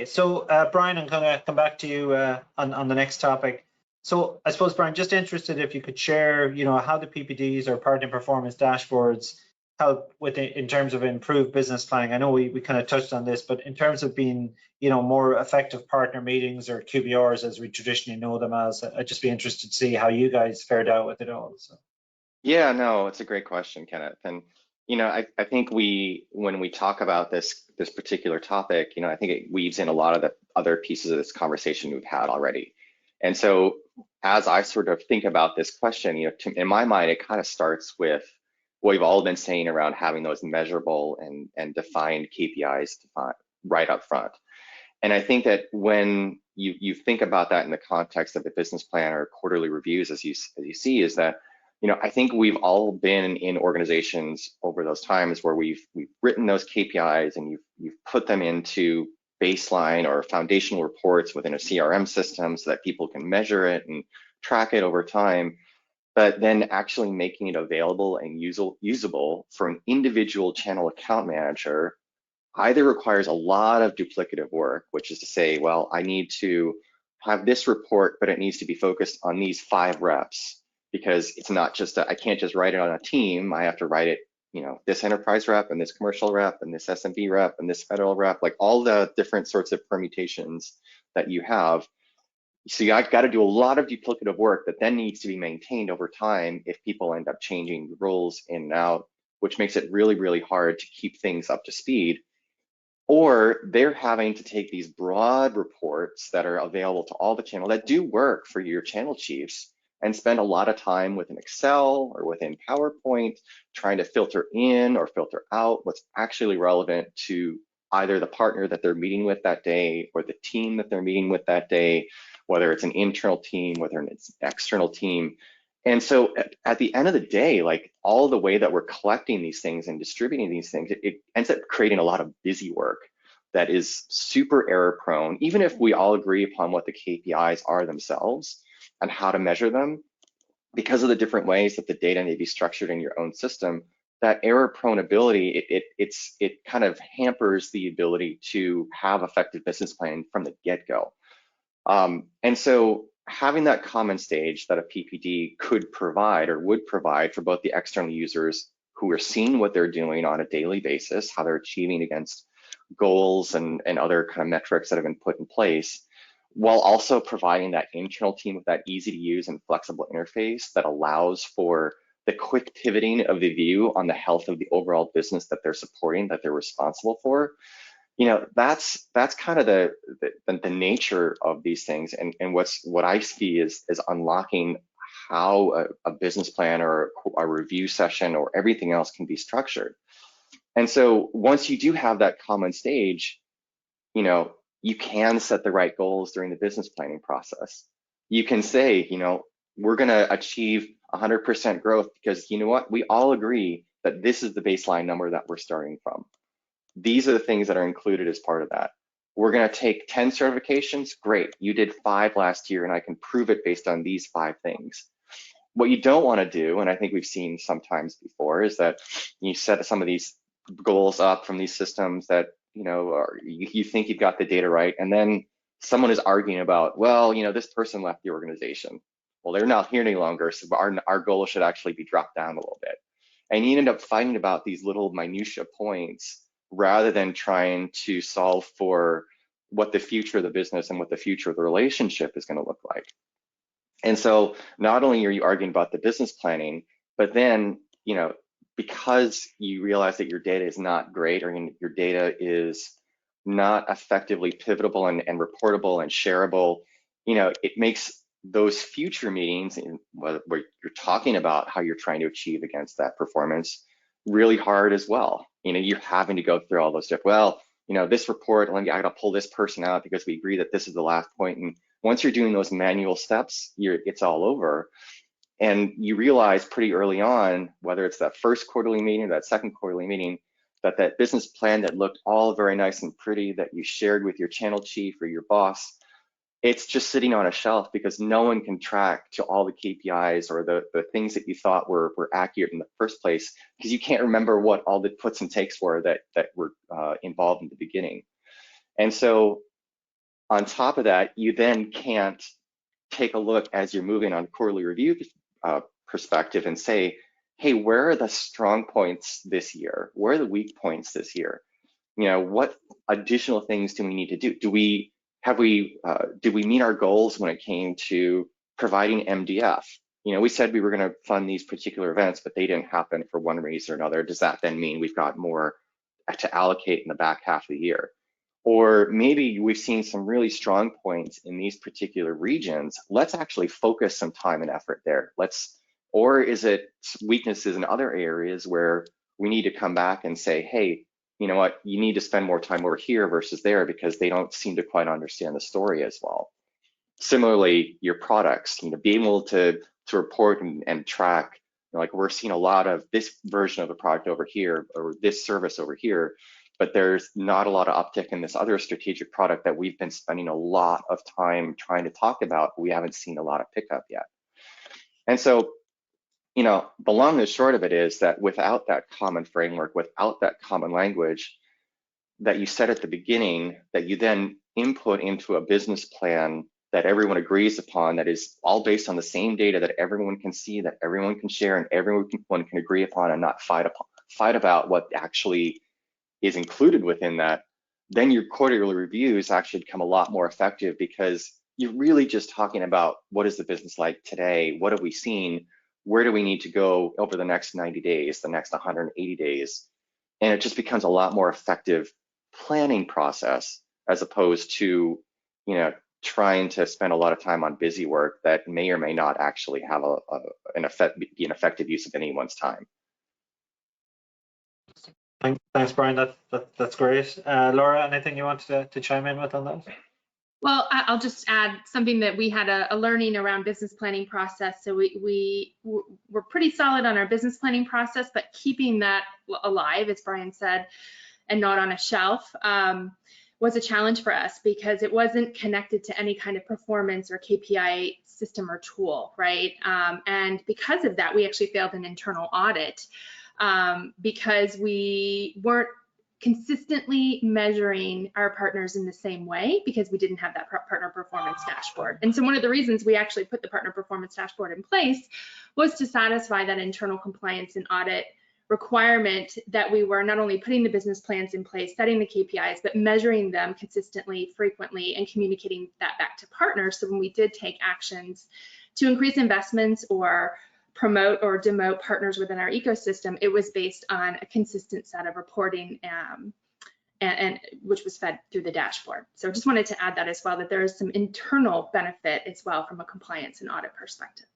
Okay, so Brian, I'm going to come back to you on the next topic. So I suppose, Brian, just interested if you could share, how the PPDs or partner performance dashboards help with in terms of improved business planning. I know we kind of touched on this, but in terms of being, more effective partner meetings or QBRs as we traditionally know them as, I'd just be interested to see how you guys fared out with it all. So. Yeah, no, it's a great question, Kenneth. And I think when we talk about this particular topic, I think it weaves in a lot of the other pieces of this conversation we've had already. And so as I sort of think about this question, in my mind, it kind of starts with what we've all been saying around having those measurable and defined KPIs right up front. And I think that when you think about that in the context of the business plan or quarterly reviews, as you see, is that I think we've all been in organizations over those times where we've written those KPIs and you've put them into baseline or foundational reports within a CRM system so that people can measure it and track it over time. But then actually making it available and usable for an individual channel account manager either requires a lot of duplicative work, which is to say, well, I need to have this report, but it needs to be focused on these 5 reps. Because it's not just I can't just write it on a team. I have to write it, this enterprise rep and this commercial rep and this SMB rep and this federal rep, like all the different sorts of permutations that you have. So I've got to do a lot of duplicative work that then needs to be maintained over time if people end up changing roles in and out, which makes it really, really hard to keep things up to speed. Or they're having to take these broad reports that are available to all the channel that do work for your channel chiefs and spend a lot of time within Excel or within PowerPoint trying to filter in or filter out what's actually relevant to either the partner that they're meeting with that day or the team that they're meeting with that day, whether it's an internal team, whether it's an external team. And so at the end of the day, like all the way that we're collecting these things and distributing these things, it ends up creating a lot of busy work that is super error prone, even if we all agree upon what the KPIs are themselves and how to measure them. Because of the different ways that the data may be structured in your own system, that error prone ability, it kind of hampers the ability to have effective business planning from the get-go. And so having that common stage that a PPD could provide or would provide for both the external users who are seeing what they're doing on a daily basis, how they're achieving against goals and other kind of metrics that have been put in place, while also providing that internal team with that easy to use and flexible interface that allows for the quick pivoting of the view on the health of the overall business that they're supporting, that they're responsible for. That's kind of the nature of these things, and what I see is unlocking how a business plan or a review session or everything else can be structured. And so once you do have that common stage, you can set the right goals during the business planning process. You can say, we're going to achieve 100% growth because you know what? We all agree that this is the baseline number that we're starting from. These are the things that are included as part of that. We're going to take 10 certifications. Great. You did 5 last year and I can prove it based on these 5 things. What you don't want to do, and I think we've seen sometimes before, is that you set some of these goals up from these systems that, or you think you've got the data right. And then someone is arguing about, well, this person left the organization. Well, they're not here any longer. So our goal should actually be dropped down a little bit. And you end up fighting about these little minutia points rather than trying to solve for what the future of the business and what the future of the relationship is going to look like. And so not only are you arguing about the business planning, but then, because you realize that your data is not great or your data is not effectively pivotable and reportable and shareable, it makes those future meetings where you're talking about how you're trying to achieve against that performance really hard as well. You're having to go through all those different, this report, I got to pull this person out because we agree that this is the last point. And once you're doing those manual steps, it's all over. And you realize pretty early on, whether it's that first quarterly meeting or that second quarterly meeting, that business plan that looked all very nice and pretty that you shared with your channel chief or your boss, it's just sitting on a shelf because no one can track to all the KPIs or the things that you thought were accurate in the first place because you can't remember what all the puts and takes were that were involved in the beginning. And so On top of that, you then can't take a look as you're moving on quarterly review perspective and say, hey, where are the strong points this year? Where are the weak points this year? You know, what additional things do we need to do? Did we meet our goals when it came to providing MDF? You know, we said we were going to fund these particular events, but they didn't happen for one reason or another. Does that then mean we've got more to allocate in the back half of the year? Or maybe we've seen some really strong points in these particular regions. Let's actually focus some time and effort there. Or is it weaknesses in other areas where we need to come back and say, hey, you know what, you need to spend more time over here versus there because they don't seem to quite understand the story as well. Similarly, your products, you know, being able to report and track, you know, like we're seeing a lot of this version of the product over here or this service over here, but there's not a lot of uptick in this other strategic product that we've been spending a lot of time trying to talk about. We haven't seen a lot of pickup yet. And so, you know, the long and short of it is that without that common framework, without that common language that you set at the beginning, that you then input into a business plan that everyone agrees upon, that is all based on the same data that everyone can see, that everyone can share, and everyone can agree upon and not fight about what actually is included within that, then your quarterly reviews actually become a lot more effective because you're really just talking about what is the business like today, what have we seen, where do we need to go over the next 90 days, the next 180 days, and it just becomes a lot more effective planning process as opposed to, you know, trying to spend a lot of time on busy work that may or may not actually have be an effective use of anyone's time. Thanks, Brian. That's great. Laura, anything you wanted to chime in with on that? Well, I'll just add something that we had a learning around business planning process. So we're pretty solid on our business planning process, but keeping that alive, as Brian said, and not on a shelf was a challenge for us because it wasn't connected to any kind of performance or KPI system or tool, right? And because of that, we actually failed an internal audit because we weren't consistently measuring our partners in the same way because we didn't have that partner performance dashboard. And so one of the reasons we actually put the partner performance dashboard in place was to satisfy that internal compliance and audit requirement that we were not only putting the business plans in place, setting the KPIs, but measuring them consistently, frequently, and communicating that back to partners. So when we did take actions to increase investments or promote or demote partners within our ecosystem, it was based on a consistent set of reporting and which was fed through the dashboard. So I just wanted to add that as well, that there is some internal benefit as well from a compliance and audit perspective.